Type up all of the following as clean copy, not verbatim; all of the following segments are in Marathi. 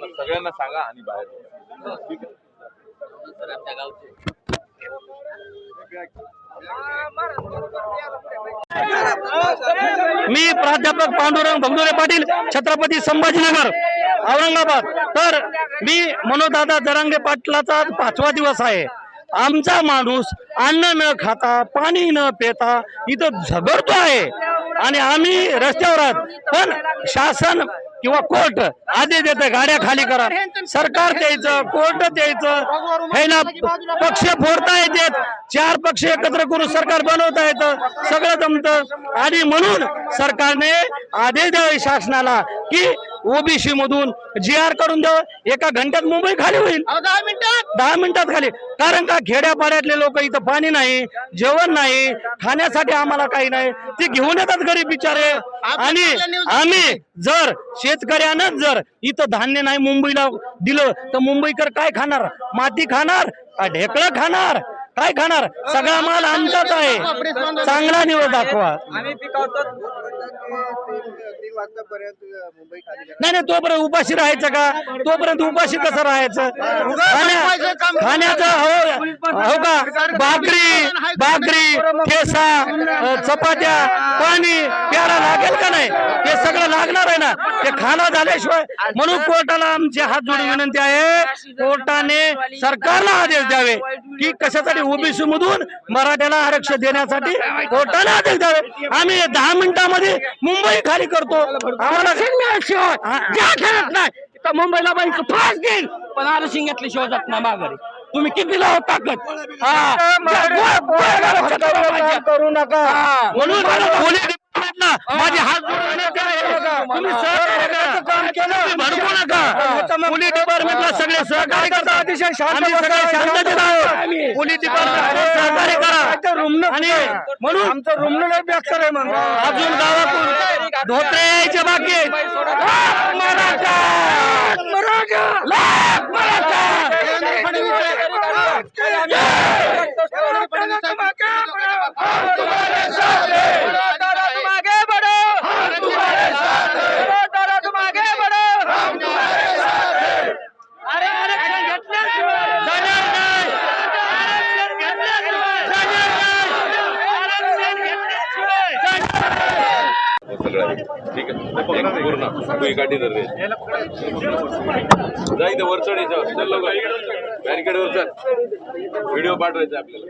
त्यांना सगळ्यांना सांगा आणि बाहेर निघा. ठीक आहे. मी प्राध्यापक पांडुरंग भगदुरे पाटील, छत्रपती संभाजीनगर, औरंगाबाद. तर मी मनोजदादा जरांगे पाटलाचा 5वा दिवस आहे. आमचा माणूस अन्न न खाता पाणी न पिता इथं झगडतो आहे आणि आम्ही रस्त्यावर आहोत. पण शासन किंवा कोर्ट आदेश देतं गाड्या खाली करा. सरकार द्यायचं, कोर्ट द्यायचं, हे ना पक्ष फोडता येतात. 4 पक्ष एकत्र करून सरकार बनवता येतं, सगळं जमतं. आणि म्हणून सरकारने आदेश द्यावे शासनाला की ओबीसी मधून GR करून द्यावं. एका घंट्यात मुंबई खाली होईल, 10 मिनिटात खाली. कारण का खेड्यापाड्यातले लोक इथं पाणी नाही, जेवण नाही, खाण्यासाठी आम्हाला काही नाही, ते घेऊन येतात गरीब बिचारे. आणि आम्ही जर शेतकऱ्यानं जर इथं धान्य नाही मुंबईला दिलं तर मुंबईकर काय खाणार? माती खाणार का ढेकळं खाणार? काय खाणार? सगळा माल आमचाच आहे. चांगला निवड दाखवा. नाही तोपर्यंत उपाशी राहायचं का? तोपर्यंत उपाशी कसं राहायचं? खाण्याचं हो का? भाकरी ठेसा चपात्या पाणी प्यारा लागेल का नाही? ते सगळं लागणार आहे ना. ते खाणं झाल्याशिवाय. म्हणून कोर्टाला आमची हात जोडून विनंती आहे, कोर्टाने सरकारला आदेश द्यावे की कशासाठी ओबीसी मधून मराठ्याला आरक्षण देण्यासाठी कोर्टाने आदेश द्यावे. आम्ही 10 मिनिटांमध्ये मुंबई खाली करतो. आम्हाला खेळत नाही तर मुंबईला बाई फास देईल, पण आरक्षण घेतल्याशिवाय जात नाही माघारी. तुम्ही किती लावत ताकद करू नका. म्हणून माझे हात तुम्ही काम केलं भडकू नका. पोलीस डिपार्टमेंटला सगळे सहकार्य करतात. अतिशय शांततेत आहोत. पोलीस डिपार्टमेंट सहकार्य करा. आणि म्हणून आमचं रुमन बेकार आहे. मग अजून गावातून धोत्रे यायचे बाकी. मराठा ठीक आहे. पूर्ण गाडी धरले जा इथे वर चढ. याच्यावर चल लोक बॅरिकेड वर चल. व्हिडिओ पाठवायचा आपल्याला.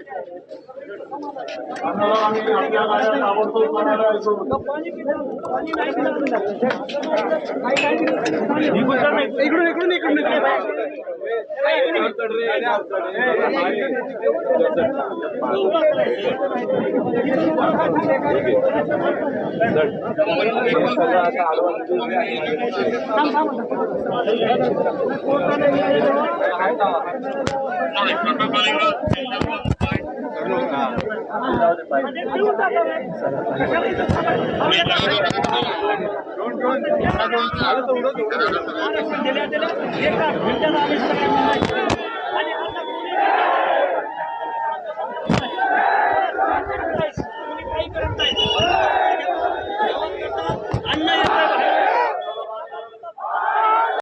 अन्न